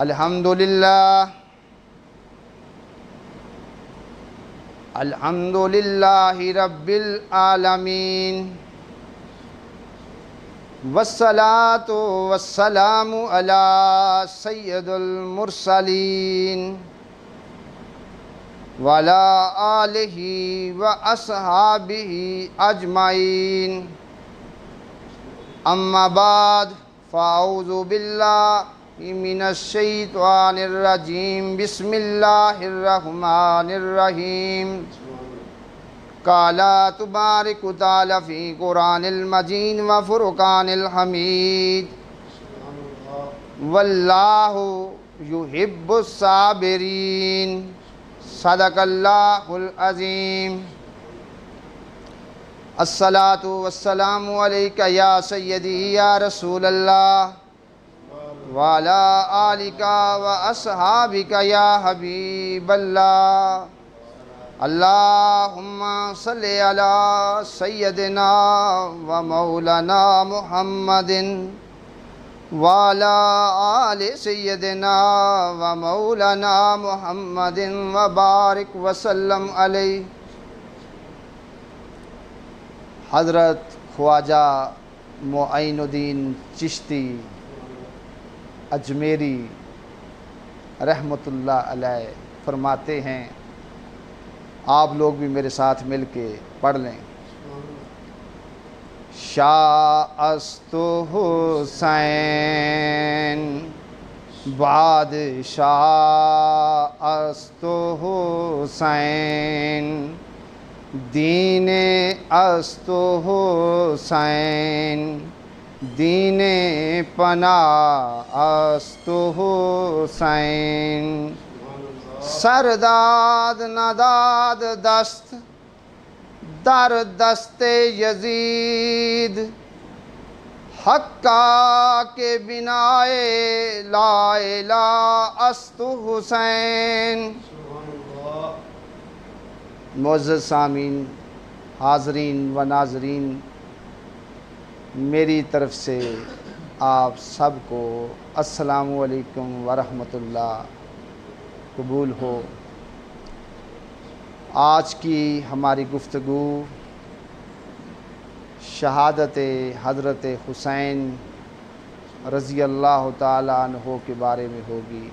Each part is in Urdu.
الحمدللہ رب العالمین والصلاة والسلام علی سید المرسلین وعلی آلہ واصحابہ اجمعین اما بعد فاعوذ باللہ من الشیطان الرجیم بسم اللہ الرحمن الرحیم قال تبارک تعالی فی قرآن المجید وفرقان الحمید واللہ یحب الصابرین صدق اللہ العظیم الصلاۃ والسلام علیک یا سیدی یا رسول اللہ وعلی آلک واصحابک یا حبیب اللہ اللہم صلی علی سیدنا و مولانا محمد وعلی آل سیدنا و مولانا محمد وبارک وسلم علیہ۔ حضرت خواجہ معین الدین چشتی اجمیری رحمۃ اللہ علیہ فرماتے ہیں، آپ لوگ بھی میرے ساتھ مل کے پڑھ لیں۔ شاست حسین بادشاہ است حسین دین است حسین دین پناہ است حسین سرداد نداد دست در دست یزید حقا کے بنائے لا الہ است حسین۔ معزز سامعین، حاضرین و ناظرین، میری طرف سے آپ سب کو السلام علیکم ورحمۃ اللہ قبول ہو۔ آج کی ہماری گفتگو شہادت حضرت حسین رضی اللہ تعالیٰ عنہ کے بارے میں ہوگی۔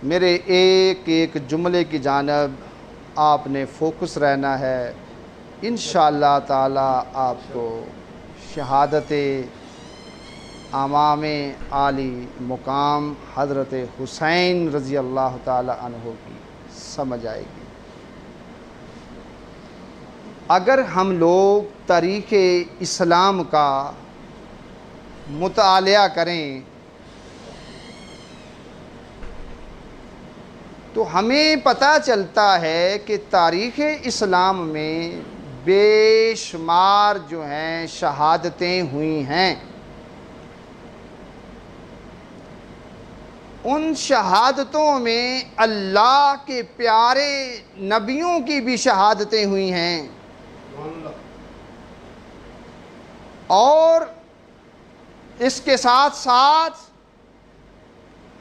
میرے ایک ایک جملے کی جانب آپ نے فوکس رہنا ہے، انشاءاللہ تعالیٰ آپ کو شہادت امام عالی مقام حضرت حسین رضی اللہ تعالی عنہ کی سمجھ آئے گی۔ اگر ہم لوگ تاریخ اسلام کا مطالعہ کریں تو ہمیں پتہ چلتا ہے کہ تاریخ اسلام میں بے شمار جو ہیں شہادتیں ہوئی ہیں۔ ان شہادتوں میں اللہ کے پیارے نبیوں کی بھی شہادتیں ہوئی ہیں، اور اس کے ساتھ ساتھ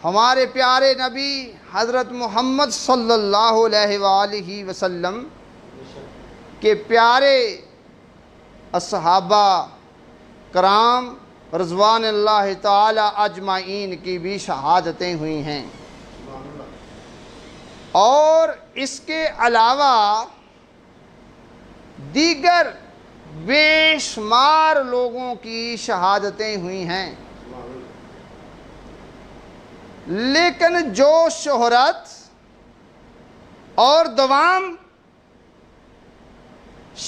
ہمارے پیارے نبی حضرت محمد صلی اللہ علیہ وآلہ وسلم کے پیارے اصحابہ کرام رضوان اللہ تعالی اجمعین کی بھی شہادتیں ہوئی ہیں، اور اس کے علاوہ دیگر بے شمار لوگوں کی شہادتیں ہوئی ہیں، لیکن جو شہرت اور دوام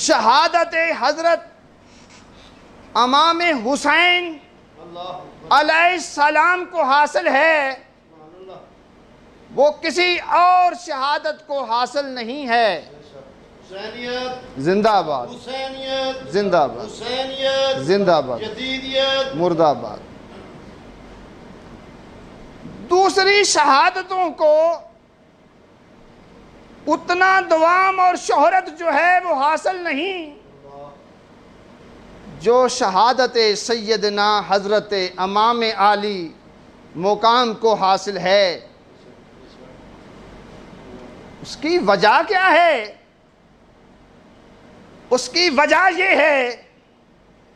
شہادت حضرت امام حسین علیہ السلام کو حاصل ہے، وہ کسی اور شہادت کو حاصل نہیں ہے۔ زندہ آباد، زندہ آباد، زندہ آباد، مرد آباد۔ دوسری شہادتوں کو اتنا دوام اور شہرت جو ہے وہ حاصل نہیں جو شہادت سیدنا حضرت امام علی مقام کو حاصل ہے، اس کی وجہ کیا ہے؟ اس کی وجہ یہ ہے،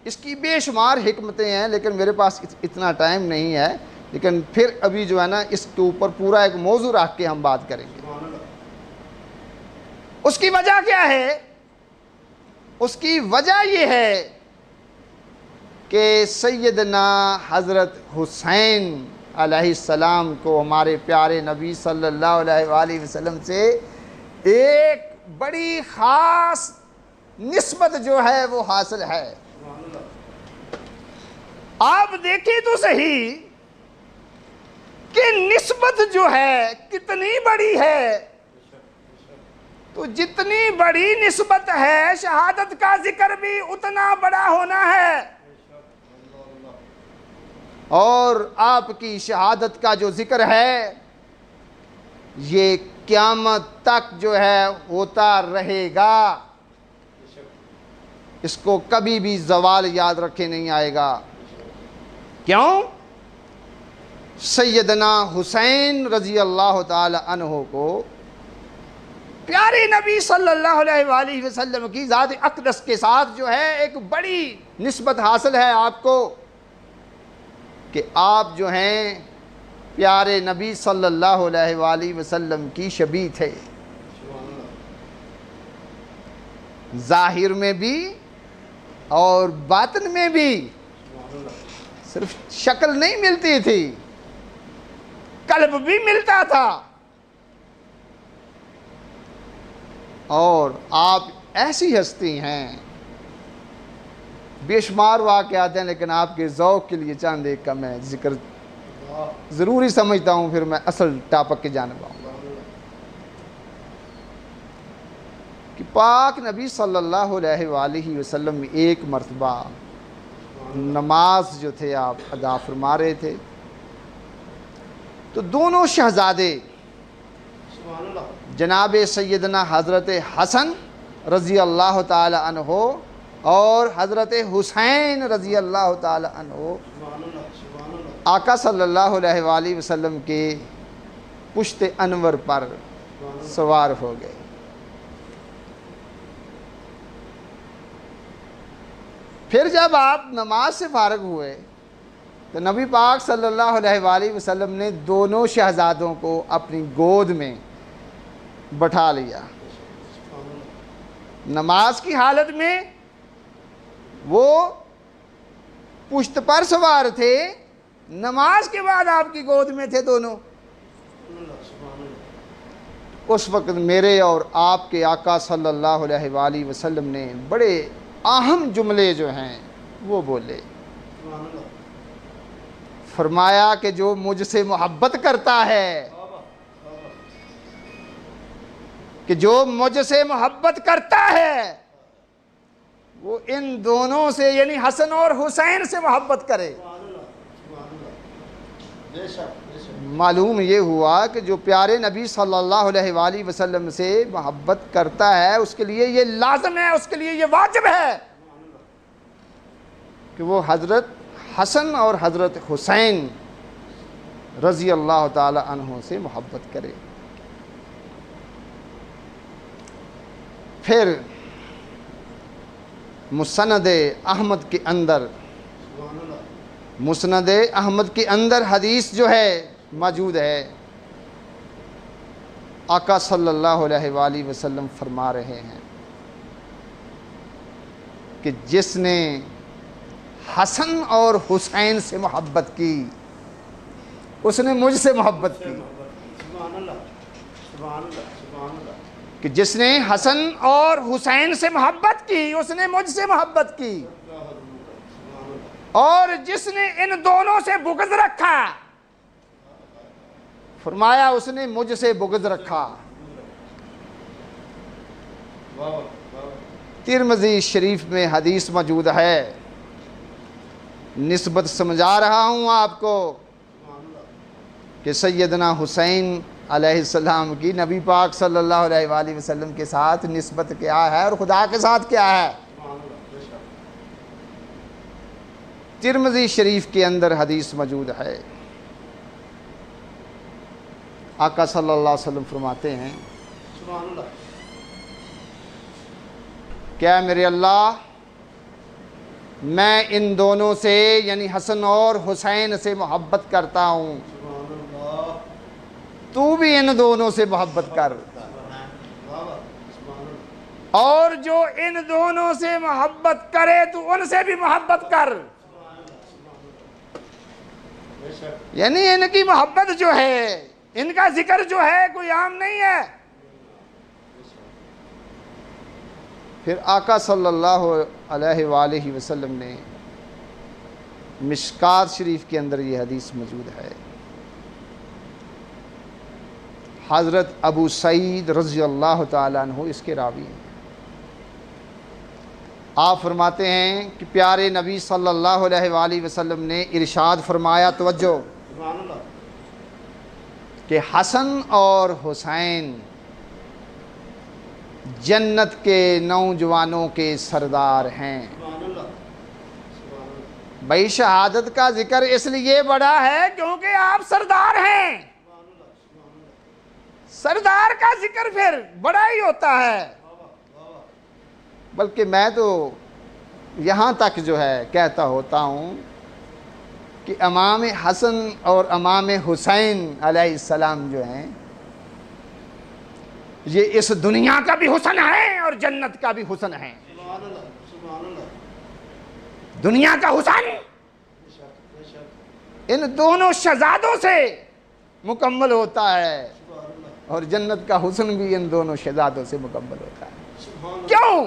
اس کی بے شمار حکمتیں ہیں، لیکن میرے پاس اتنا ٹائم نہیں ہے، لیکن پھر ابھی جو ہے نا اس کے اوپر پورا ایک موضوع رکھ کے ہم بات کریں گے۔ اس کی وجہ کیا ہے؟ اس کی وجہ یہ ہے کہ سیدنا حضرت حسین علیہ السلام کو ہمارے پیارے نبی صلی اللہ علیہ وآلہ وسلم سے ایک بڑی خاص نسبت جو ہے وہ حاصل ہے۔ آپ دیکھیں تو صحیح کہ نسبت جو ہے کتنی بڑی ہے، تو جتنی بڑی نسبت ہے شہادت کا ذکر بھی اتنا بڑا ہونا ہے، اور آپ کی شہادت کا جو ذکر ہے یہ قیامت تک جو ہے ہوتا رہے گا، اس کو کبھی بھی زوال یاد رکھے نہیں آئے گا۔ کیوں؟ سیدنا حسین رضی اللہ تعالی عنہ کو پیارے نبی صلی اللہ علیہ وآلہ وسلم کی ذات اقدس کے ساتھ جو ہے ایک بڑی نسبت حاصل ہے آپ کو، کہ آپ جو ہیں پیارے نبی صلی اللہ علیہ وآلہ وسلم کی شبیہ تھے، ظاہر میں بھی اور باطن میں بھی، صرف شکل نہیں ملتی تھی، قلب بھی ملتا تھا، اور آپ ایسی ہستی ہیں، بے شمار واقعات ہیں، لیکن آپ کے ذوق کے لیے چاند ایک کا میں ذکر ضروری سمجھتا ہوں، پھر میں اصل ٹاپک کی جانب آؤں گا۔ کہ پاک نبی صلی اللہ علیہ وآلہ وسلم ایک مرتبہ نماز جو تھے آپ ادا فرما رہے تھے، تو دونوں شہزادے جناب سیدنا حضرت حسن رضی اللہ تعالی عنہ اور حضرت حسین رضی اللہ تعالی عنہ آقا صلی اللہ علیہ وآلہ وسلم کے پشت انور پر سوار ہو گئے۔ پھر جب آپ نماز سے فارغ ہوئے تو نبی پاک صلی اللہ علیہ وآلہ وسلم نے دونوں شہزادوں کو اپنی گود میں بٹھا لیا۔ نماز کی حالت میں وہ پشت پر سوار تھے، نماز کے بعد آپ کی گود میں تھے دونوں۔ اس وقت میرے اور آپ کے آقا صلی اللہ علیہ وآلہ وسلم نے بڑے اہم جملے جو ہیں وہ بولے۔ فرمایا کہ جو مجھ سے محبت کرتا ہے، کہ جو مجھ سے محبت کرتا ہے وہ ان دونوں سے یعنی حسن اور حسین سے محبت کرے۔ معلوم یہ ہوا کہ جو پیارے نبی صلی اللہ علیہ وآلہ وسلم سے محبت کرتا ہے اس کے لیے یہ لازم ہے، اس کے لیے یہ واجب ہے کہ وہ حضرت حسن اور حضرت حسین رضی اللہ تعالی عنہ سے محبت کرے۔ پھر مسند احمد کے اندر حدیث جو ہے موجود ہے، آقا صلی اللہ علیہ وآلہ وسلم فرما رہے ہیں کہ جس نے حسن اور حسین سے محبت کی اس نے مجھ سے محبت کی، کہ جس نے حسن اور حسین سے محبت کی اس نے مجھ سے محبت کی، اور جس نے ان دونوں سے بغض رکھا فرمایا اس نے مجھ سے بغض رکھا۔ ترمذی شریف میں حدیث موجود ہے، نسبت سمجھا رہا ہوں آپ کو کہ سیدنا حسین علیہ السلام کی نبی پاک صلی اللہ علیہ وآلہ وسلم کے ساتھ نسبت کیا ہے اور خدا کے ساتھ کیا ہے۔ ترمذی شریف کے اندر حدیث موجود ہے، آقا صلی اللہ علیہ وسلم فرماتے ہیں کیا میرے اللہ، میں ان دونوں سے یعنی حسن اور حسین سے محبت کرتا ہوں، تو بھی ان دونوں سے محبت کر، اور جو ان دونوں سے محبت کرے تو ان سے بھی محبت کر۔ یعنی ان کی محبت جو ہے، ان کا ذکر جو ہے کوئی عام نہیں ہے۔ پھر آقا صلی اللہ علیہ وآلہ وسلم نے مشکات شریف کے اندر یہ حدیث موجود ہے، حضرت ابو سعید رضی اللہ تعالیٰ عنہ اس کے راوی ہیں۔ آپ فرماتے ہیں کہ پیارے نبی صلی اللہ علیہ وآلہ وسلم نے ارشاد فرمایا، توجہ، کہ حسن اور حسین جنت کے نوجوانوں کے سردار ہیں۔ بھائی شہادت کا ذکر اس لیے بڑا ہے کیونکہ آپ سردار ہیں، سردار کا ذکر پھر بڑا ہی ہوتا ہے۔ بلکہ میں تو یہاں تک جو ہے کہتا ہوتا ہوں کہ امام حسن اور امام حسین علیہ السلام جو ہیں، یہ اس دنیا کا بھی حسن ہے اور جنت کا بھی حسن ہے۔ دنیا کا حسن ان دونوں شہزادوں سے مکمل ہوتا ہے اور جنت کا حسن بھی ان دونوں شہزادوں سے مکمل ہوتا ہے۔ کیوں؟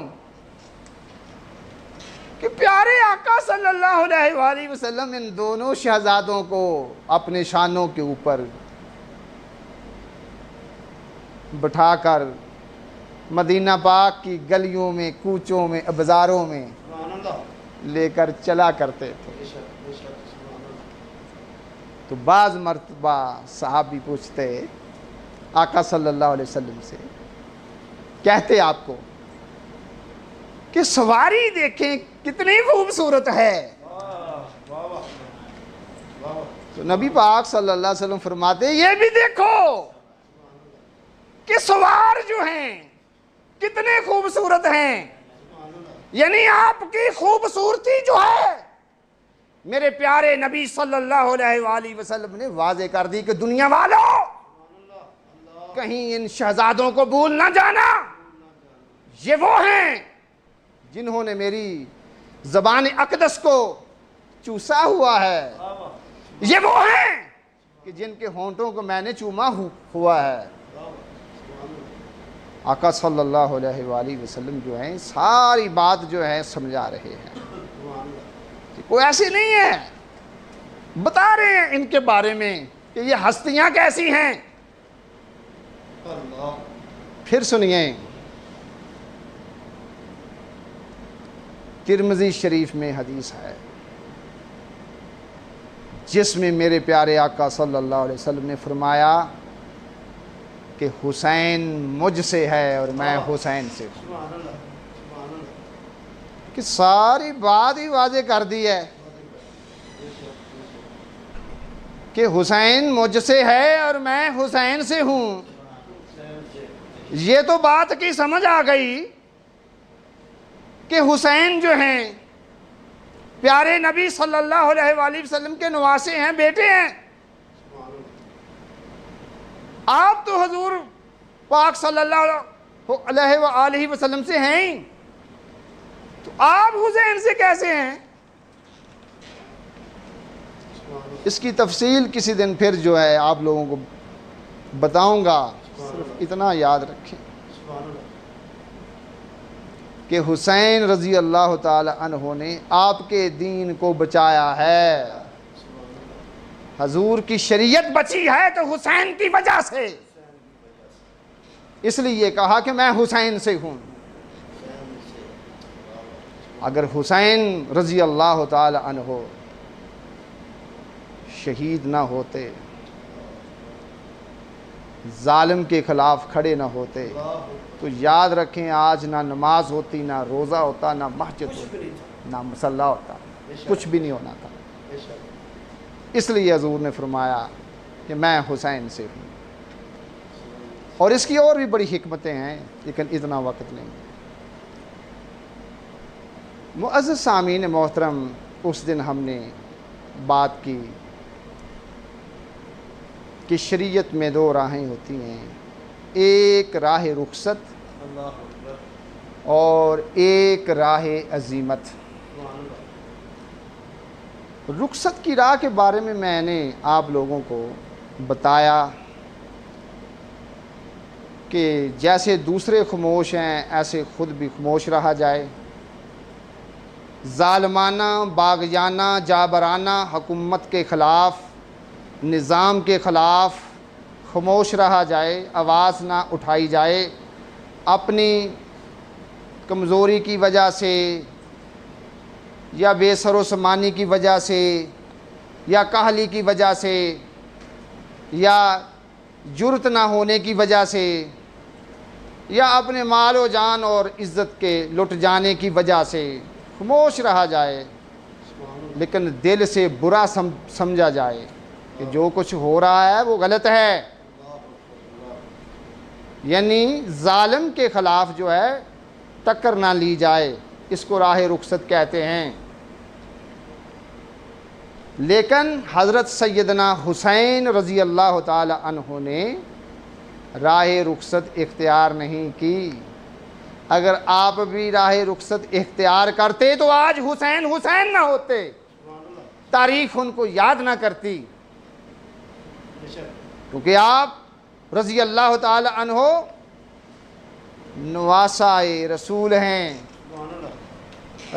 کہ پیارے آقا صلی اللہ علیہ وآلہ وسلم ان دونوں شہزادوں کو اپنے شانوں کے اوپر بٹھا کر مدینہ پاک کی گلیوں میں، کوچوں میں، بازاروں میں لے کر چلا کرتے تھے۔ تو بعض مرتبہ صحابی پوچھتے آقا صلی اللہ علیہ وسلم سے، کہتے آپ کو کہ سواری دیکھیں کتنی خوبصورت ہے، تو نبی پاک صلی اللہ علیہ وسلم فرماتے یہ بھی دیکھو کہ سوار جو ہیں کتنے خوبصورت ہیں۔ یعنی آپ کی خوبصورتی جو ہے میرے پیارے نبی صلی اللہ علیہ وآلہ وسلم نے واضح کر دی کہ دنیا والوں کہیں ان شہزادوں کو بھول نہ جانا، یہ وہ ہیں جنہوں نے میری زبان اقدس کو چوسا ہوا ہے، یہ وہ ہیں کہ جن کے ہونٹوں کو میں نے چوما ہوا ہے۔ آقا صلی اللہ علیہ وآلہ وسلم جو ہیں ساری بات جو ہے سمجھا رہے ہیں، کوئی ایسی نہیں ہے، بتا رہے ہیں ان کے بارے میں کہ یہ ہستیاں کیسی ہیں۔ پھر سنیے، ترمذی شریف میں حدیث ہے جس میں میرے پیارے آقا صلی اللہ علیہ وسلم نے فرمایا کہ حسین مجھ سے ہے اور میں حسین سے ہوں، کہ ساری بات ہی واضح کر دی ہے کہ حسین مجھ سے ہے اور میں حسین سے ہوں۔ یہ تو بات کی سمجھ آ گئی کہ حسین جو ہیں پیارے نبی صلی اللہ علیہ وآلہ وسلم کے نواسے ہیں، بیٹے ہیں۔ آپ تو حضور پاک صلی اللہ علیہ وآلہ وسلم سے ہیں، تو آپ حسین سے کیسے ہیں؟ اس کی تفصیل کسی دن پھر جو ہے آپ لوگوں کو بتاؤں گا، صرف اتنا یاد رکھیں کہ حسین رضی اللہ تعالی عنہ نے آپ کے دین کو بچایا ہے، حضور کی شریعت بچی ہے تو حسین کی وجہ سے، اس لیے کہا کہ میں حسین سے ہوں۔ اگر حسین رضی اللہ تعالی عنہ شہید نہ ہوتے، ظالم کے خلاف کھڑے نہ ہوتے، تو یاد رکھیں آج نہ نماز ہوتی، نہ روزہ ہوتا، نہ مسجد ہوتی، نہ مصلی ہوتا۔ کچھ بھی نہیں ہونا تھا۔ اس لیے حضور نے فرمایا کہ میں حسین سے ہوں، اور اس کی اور بھی بڑی حکمتیں ہیں لیکن اتنا وقت نہیں ہے۔ معزز سامعین محترم، اس دن ہم نے بات کی کہ شریعت میں دو راہیں ہوتی ہیں، ایک راہ رخصت اور ایک راہ عزیمت۔ رخصت کی راہ کے بارے میں نے آپ لوگوں کو بتایا کہ جیسے دوسرے خاموش ہیں ایسے خود بھی خاموش رہا جائے، ظالمانہ، باغیانہ، جابرانہ حکومت کے خلاف، نظام کے خلاف خاموش رہا جائے، آواز نہ اٹھائی جائے، اپنی کمزوری کی وجہ سے یا بے سر و سامانی کی وجہ سے یا کاہلی کی وجہ سے یا جرت نہ ہونے کی وجہ سے یا اپنے مال و جان اور عزت کے لٹ جانے کی وجہ سے خاموش رہا جائے، لیکن دل سے برا سمجھا جائے کہ جو کچھ ہو رہا ہے وہ غلط ہے، یعنی ظالم کے خلاف جو ہے ٹکر نہ لی جائے، اس کو راہ رخصت کہتے ہیں۔ لیکن حضرت سیدنا حسین رضی اللہ تعالی عنہ نے راہ رخصت اختیار نہیں کی۔ اگر آپ بھی راہ رخصت اختیار کرتے تو آج حسین حسین نہ ہوتے، تاریخ ان کو یاد نہ کرتی، کیونکہ آپ رضی اللہ تعالی عنہ نواسۂ رسول ہیں۔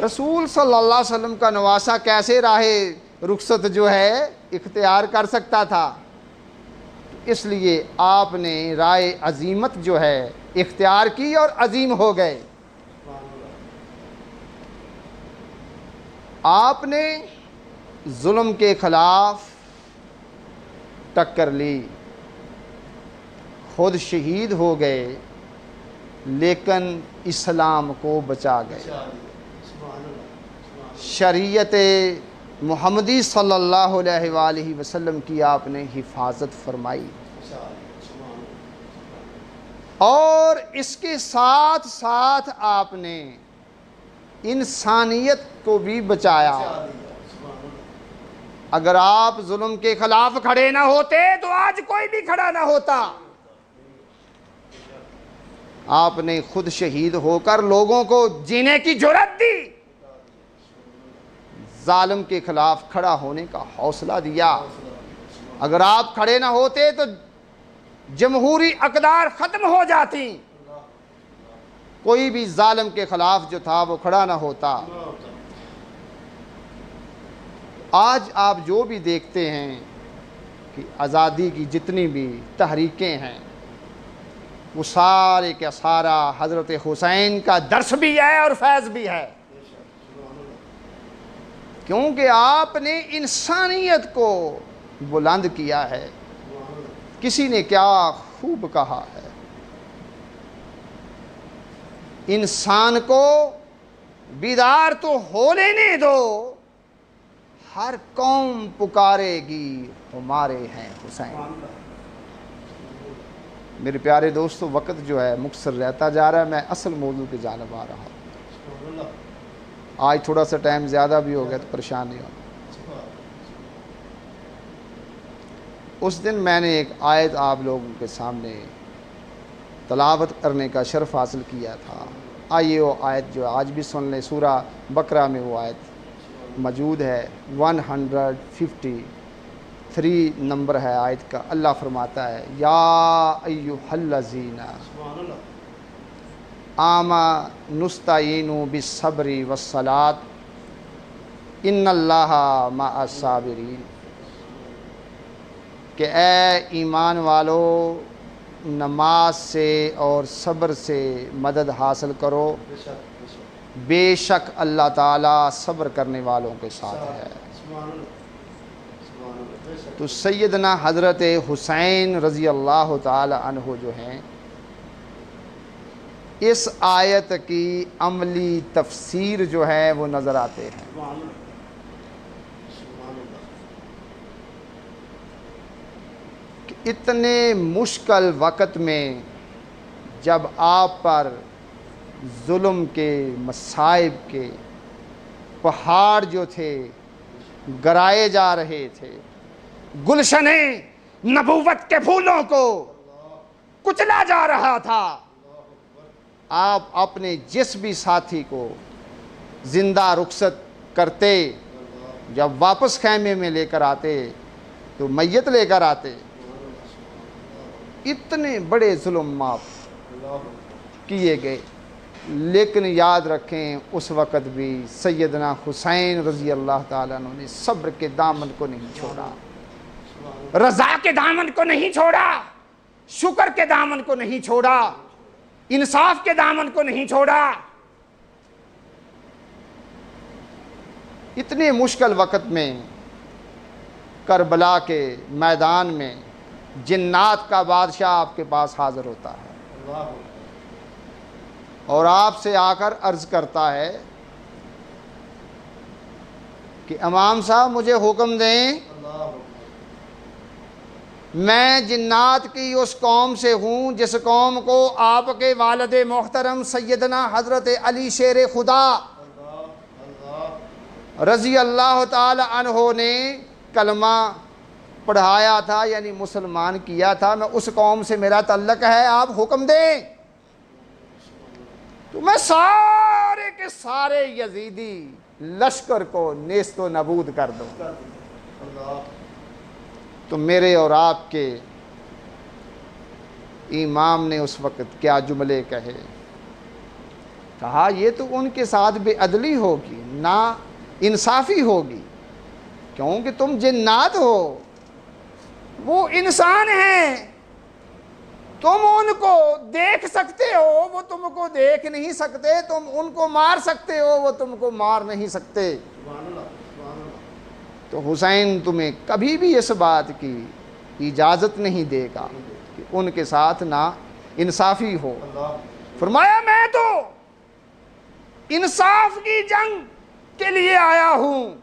رسول صلی اللہ علیہ وسلم کا نواسہ کیسے راہ رخصت جو ہے اختیار کر سکتا تھا؟ اس لیے آپ نے رائے عزیمت جو ہے اختیار کی اور عظیم ہو گئے۔ آپ نے ظلم کے خلاف ٹکر لی، خود شہید ہو گئے لیکن اسلام کو بچا گئے، شریعت محمدی صلی اللہ علیہ وآلہ وسلم کی آپ نے حفاظت فرمائی، اور اس کے ساتھ ساتھ آپ نے انسانیت کو بھی بچایا۔ اگر آپ ظلم کے خلاف کھڑے نہ ہوتے تو آج کوئی بھی کھڑا نہ ہوتا۔ آپ نے خود شہید ہو کر لوگوں کو جینے کی جرأت دی، ظالم کے خلاف کھڑا ہونے کا حوصلہ دیا۔ اگر آپ کھڑے نہ ہوتے تو جمہوری اقدار ختم ہو جاتی، کوئی بھی ظالم کے خلاف جو تھا وہ کھڑا نہ ہوتا۔ آج آپ جو بھی دیکھتے ہیں کہ آزادی کی جتنی بھی تحریکیں ہیں وہ سارے کا سارا حضرت حسین کا درس بھی ہے اور فیض بھی ہے، کیونکہ آپ نے انسانیت کو بلند کیا ہے۔ کسی نے کیا خوب کہا ہے، انسان کو بیدار تو ہو لینے دو، ہر قوم پکارے گی ہمارے ہیں حسین۔ میرے پیارے دوستو، وقت جو ہے مختصر رہتا جا رہا ہے، میں اصل موضوع کی جانب آ رہا ہوں۔ آج تھوڑا سا ٹائم زیادہ بھی ہو گیا تو پریشان نہیں ہونا۔ اس دن میں نے ایک آیت آپ لوگوں کے سامنے تلاوت کرنے کا شرف حاصل کیا تھا۔ آئیے وہ آیت جو آج بھی سن لیں، سورہ بقرہ میں وہ آیت موجود ہے، 153 نمبر ہے آیت کا۔ اللہ فرماتا ہے، یا ایھا الذین آمنوا استعینوا بالصبر والصلاۃ ان اللہ مع الصابرین، کہ اے ایمان والو نماز سے اور صبر سے مدد حاصل کرو، بے شک اللہ تعالیٰ صبر کرنے والوں کے ساتھ ہے۔ تو سیدنا حضرت حسین رضی اللہ تعالی عنہ جو ہیں، اس آیت کی عملی تفسیر جو ہے وہ نظر آتے ہیں۔ اتنے مشکل وقت میں جب آپ پر ظلم کے مصائب کے پہاڑ جو تھے گرائے جا رہے تھے، گلشن نبوت کے پھولوں کو کچلا جا رہا تھا، آپ اپنے جس بھی ساتھی کو زندہ رخصت کرتے، جب واپس خیمے میں لے کر آتے تو میت لے کر آتے۔ اتنے بڑے ظلم معاف کیے گئے، لیکن یاد رکھیں اس وقت بھی سیدنا حسین رضی اللہ تعالیٰ عنہ نے صبر کے دامن کو نہیں چھوڑا، رضا کے دامن کو نہیں چھوڑا، شکر کے دامن کو نہیں چھوڑا، انصاف کے دامن کو نہیں چھوڑا۔ اتنے مشکل وقت میں کربلا کے میدان میں جنات کا بادشاہ آپ کے پاس حاضر ہوتا ہے اور آپ سے آ کر عرض کرتا ہے کہ امام صاحب مجھے حکم دیں، میں جنات کی اس قوم سے ہوں جس قوم کو آپ کے والد محترم سیدنا حضرت علی شیر خدا رضی اللہ تعالی عنہ نے کلمہ پڑھایا تھا، یعنی مسلمان کیا تھا، میں اس قوم سے میرا تعلق ہے، آپ حکم دیں تو میں سارے کے سارے یزیدی لشکر کو نیست و نابود کر دوں۔ تو میرے اور آپ کے امام نے اس وقت کیا جملے کہے، کہا یہ تو ان کے ساتھ بے عدلی ہوگی، نا انصافی ہوگی، کیونکہ تم جنات ہو، وہ انسان ہیں، تم ان کو دیکھ سکتے ہو، وہ تم کو دیکھ نہیں سکتے، تم ان کو مار سکتے ہو، وہ تم کو مار نہیں سکتے۔ تو حسین تمہیں کبھی بھی اس بات کی اجازت نہیں دے گا کہ ان کے ساتھ نا انصافی ہو۔ فرمایا میں تو انصاف کی جنگ کے لیے آیا ہوں،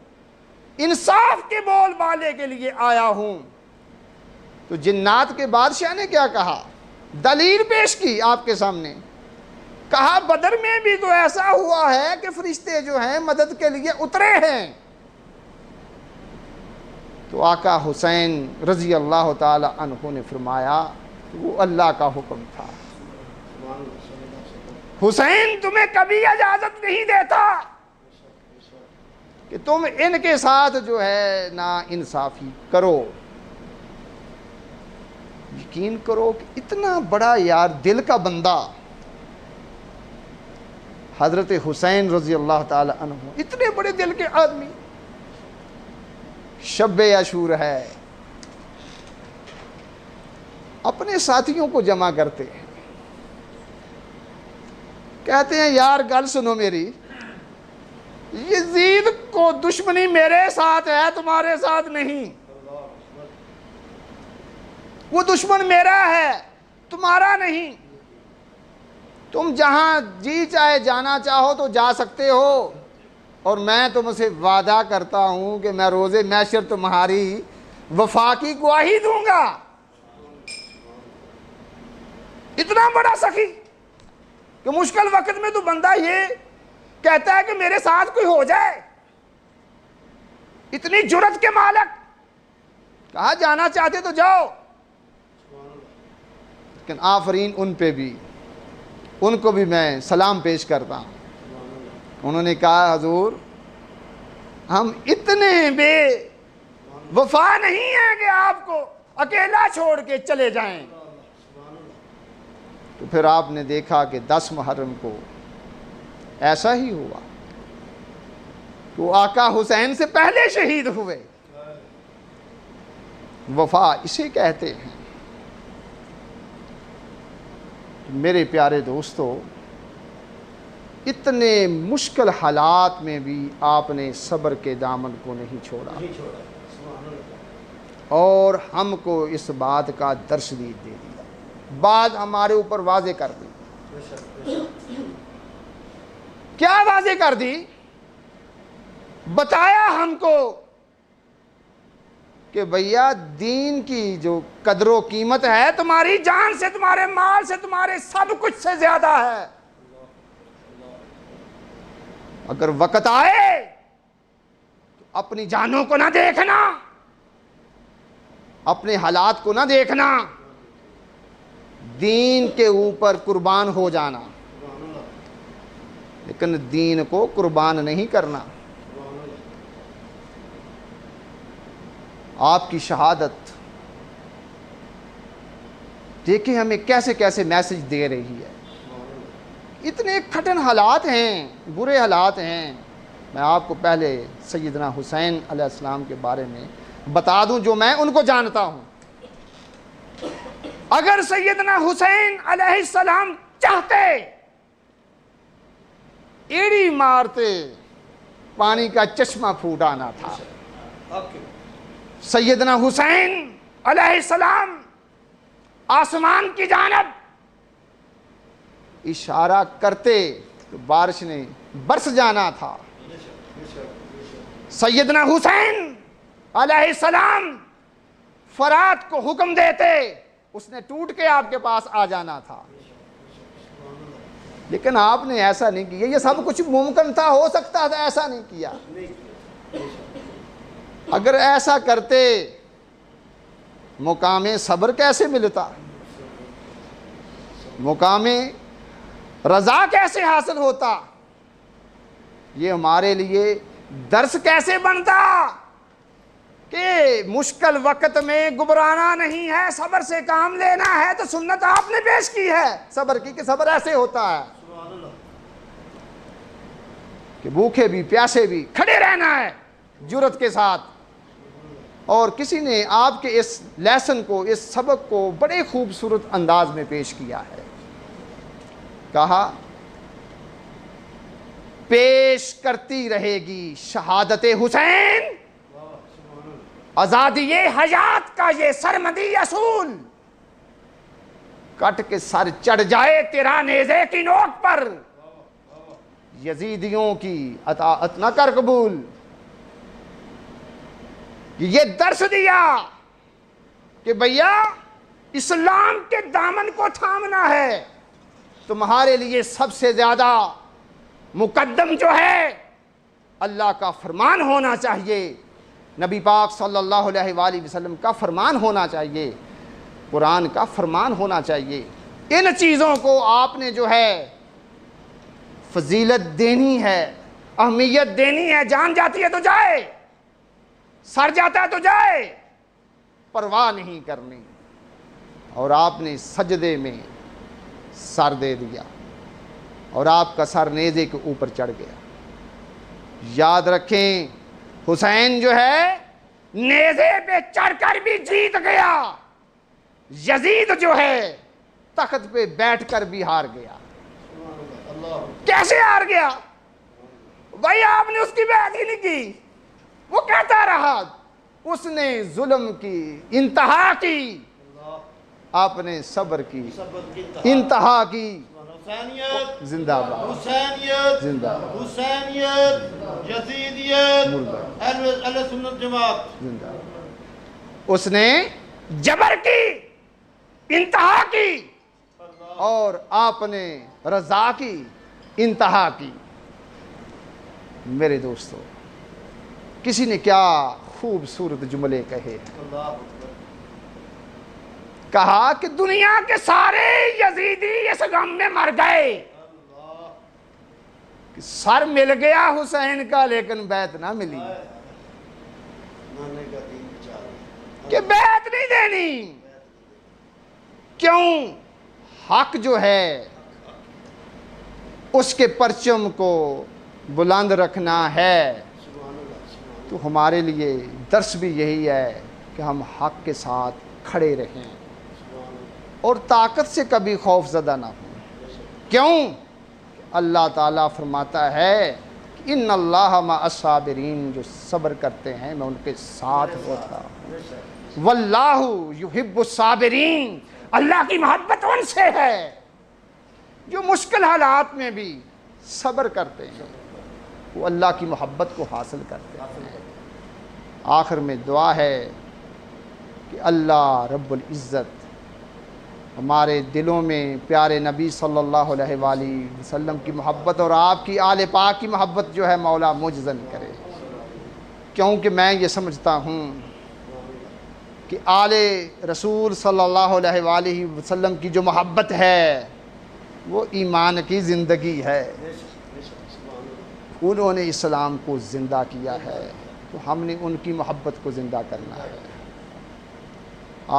انصاف کے بول بالے کے لیے آیا ہوں۔ تو جنات کے بادشاہ نے کیا کہا، دلیل پیش کی آپ کے سامنے، کہا بدر میں بھی تو ایسا ہوا ہے کہ فرشتے جو ہیں مدد کے لیے اترے ہیں۔ تو آقا حسین رضی اللہ تعالی عنہ نے فرمایا وہ اللہ کا حکم تھا، حسین تمہیں کبھی اجازت نہیں دیتا کہ تم ان کے ساتھ جو ہے نا انصافی کرو۔ یقین کرو کہ اتنا بڑا یار دل کا بندہ حضرت حسین رضی اللہ تعالی عنہ، اتنے بڑے دل کے آدمی، شب عاشور ہے، اپنے ساتھیوں کو جمع کرتے ہیں، کہتے ہیں یار گل سنو میری، یزید کو دشمنی میرے ساتھ ہے، تمہارے ساتھ نہیں، وہ دشمن میرا ہے تمہارا نہیں، تم جہاں جی چاہے جانا چاہو تو جا سکتے ہو، اور میں تم سے وعدہ کرتا ہوں کہ میں روز محشر تمہاری وفا کی گواہی دوں گا۔ اتنا بڑا سخی کہ مشکل وقت میں تو بندہ یہ کہتا ہے کہ میرے ساتھ کوئی ہو جائے، اتنی جرت کے مالک، کہا جانا چاہتے تو جاؤ۔ لیکن آفرین ان پہ بھی، ان کو بھی میں سلام پیش کرتا ہوں۔ انہوں نے کہا حضور ہم اتنے بے وفا نہیں ہیں کہ آپ کو اکیلا چھوڑ کے چلے جائیں۔ تو پھر آپ نے دیکھا کہ 10 محرم کو ایسا ہی ہوا، تو آقا حسین سے پہلے شہید ہوئے۔ وفا اسے کہتے ہیں۔ میرے پیارے دوستو، اتنے مشکل حالات میں بھی آپ نے صبر کے دامن کو نہیں چھوڑا، اور ہم کو اس بات کا درس دے دیا، بات ہمارے اوپر واضح کر دی۔ کیا واضح کر دی؟ بتایا ہم کو کہ بھیا دین کی جو قدر و قیمت ہے تمہاری جان سے، تمہارے مال سے، تمہارے سب کچھ سے زیادہ ہے۔ اگر وقت آئے تو اپنی جانوں کو نہ دیکھنا، اپنے حالات کو نہ دیکھنا، دین کے اوپر قربان ہو جانا، لیکن دین کو قربان نہیں کرنا۔ آپ کی شہادت دیکھیں ہمیں کیسے کیسے میسج دے رہی ہے۔ اتنے کٹھن حالات ہیں، برے حالات ہیں۔ میں آپ کو پہلے سیدنا حسین علیہ السلام کے بارے میں بتا دوں جو میں ان کو جانتا ہوں۔ اگر سیدنا حسین علیہ السلام چاہتے، ایڑی مارتے پانی کا چشمہ پھوٹ آنا تھا۔ سیدنا حسین علیہ السلام آسمان کی جانب اشارہ کرتے تو بارش نے برس جانا تھا۔ سیدنا حسین علیہ السلام فرات کو حکم دیتے، اس نے ٹوٹ کے آپ کے پاس آ جانا تھا، لیکن آپ نے ایسا نہیں کیا۔ یہ سب کچھ ممکن تھا، ہو سکتا تھا، ایسا نہیں کیا۔ اگر ایسا کرتے مقام صبر کیسے ملتا، مقام رضا کیسے حاصل ہوتا، یہ ہمارے لیے درس کیسے بنتا کہ مشکل وقت میں گھبرانا نہیں ہے، صبر سے کام لینا ہے۔ تو سنت آپ نے پیش کی ہے صبر کی، کہ صبر ایسے ہوتا ہے کہ بھوکے بھی پیاسے بھی کھڑے رہنا ہے جرأت کے ساتھ۔ اور کسی نے آپ کے اس لیسن کو، اس سبق کو بڑے خوبصورت انداز میں پیش کیا ہے۔ کہا پیش کرتی رہے گی شہادت حسین، آزادی حیات کا یہ سرمدی اصول، کٹ کے سر چڑھ جائے تیرا نیزے کی نوک پر، یزیدیوں کی اطاعت نہ کر قبول۔ یہ درس دیا کہ بھیا اسلام کے دامن کو تھامنا ہے، تمہارے لیے سب سے زیادہ مقدم جو ہے اللہ کا فرمان ہونا چاہیے، نبی پاک صلی اللہ علیہ وآلہ وسلم کا فرمان ہونا چاہیے، قرآن کا فرمان ہونا چاہیے۔ ان چیزوں کو آپ نے جو ہے فضیلت دینی ہے، اہمیت دینی ہے۔ جان جاتی ہے تو جائے، سر جاتا ہے تو جائے، پرواہ نہیں کرنی۔ اور آپ نے سجدے میں سر دے دیا اور آپ کا سر نیزے کے اوپر چڑھ گیا۔ یاد رکھیں حسین جو ہے نیزے پہ چڑھ کر بھی جیت گیا، یزید جو ہے تخت پہ بیٹھ کر بھی ہار گیا۔ کیسے ہار گیا بھائی؟ آپ نے اس کی بیعت ہی نہیں کی، وہ کہتا رہا، اس نے ظلم کی انتہا کی، آپ نے صبر کی انتہا کی۔ زندہ باد حسینیت، زندہ باد حسینیت، یزیدیت، اہل سنت جماعت زندہ باد۔ اس نے جبر کی انتہا کی اور آپ نے رضا کی انتہا کی۔ میرے دوستو، کسی نے کیا خوبصورت جملے کہے ہیں۔ کہا کہ دنیا کے سارے یزیدی اس غم میں مر گئے، کہ سر مل گیا حسین کا لیکن بیعت نہ ملی، کہ بیعت نہیں دینی۔ کیوں؟ حق جو ہے اس کے پرچم کو بلند رکھنا ہے۔ تو ہمارے لیے درس بھی یہی ہے کہ ہم حق کے ساتھ کھڑے رہیں اور طاقت سے کبھی خوف زدہ نہ ہوں۔ کیوں؟ اللہ تعالیٰ فرماتا ہے کہ ان اللہ مع الصابرین، جو صبر کرتے ہیں میں ان کے ساتھ ہوتا ہوں۔ واللہ یحب الصابرین، اللہ کی محبت ان سے ہے جو مشکل حالات میں بھی صبر کرتے ہیں، وہ اللہ کی محبت کو حاصل کرتے ہیں۔ آخر میں دعا ہے کہ اللہ رب العزت ہمارے دلوں میں پیارے نبی صلی اللہ علیہ وآلہ وسلم کی محبت اور آپ کی آل پاک کی محبت جو ہے مولا مجزن کرے، کیونکہ میں یہ سمجھتا ہوں کہ آل رسول صلی اللہ علیہ وآلہ وسلم کی جو محبت ہے وہ ایمان کی زندگی ہے، انہوں نے اسلام کو زندہ کیا ہے، تو ہم نے ان کی محبت کو زندہ کرنا ہے۔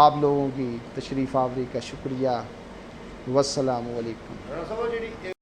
آپ لوگوں کی تشریف آوری کا شکریہ، والسلام علیکم۔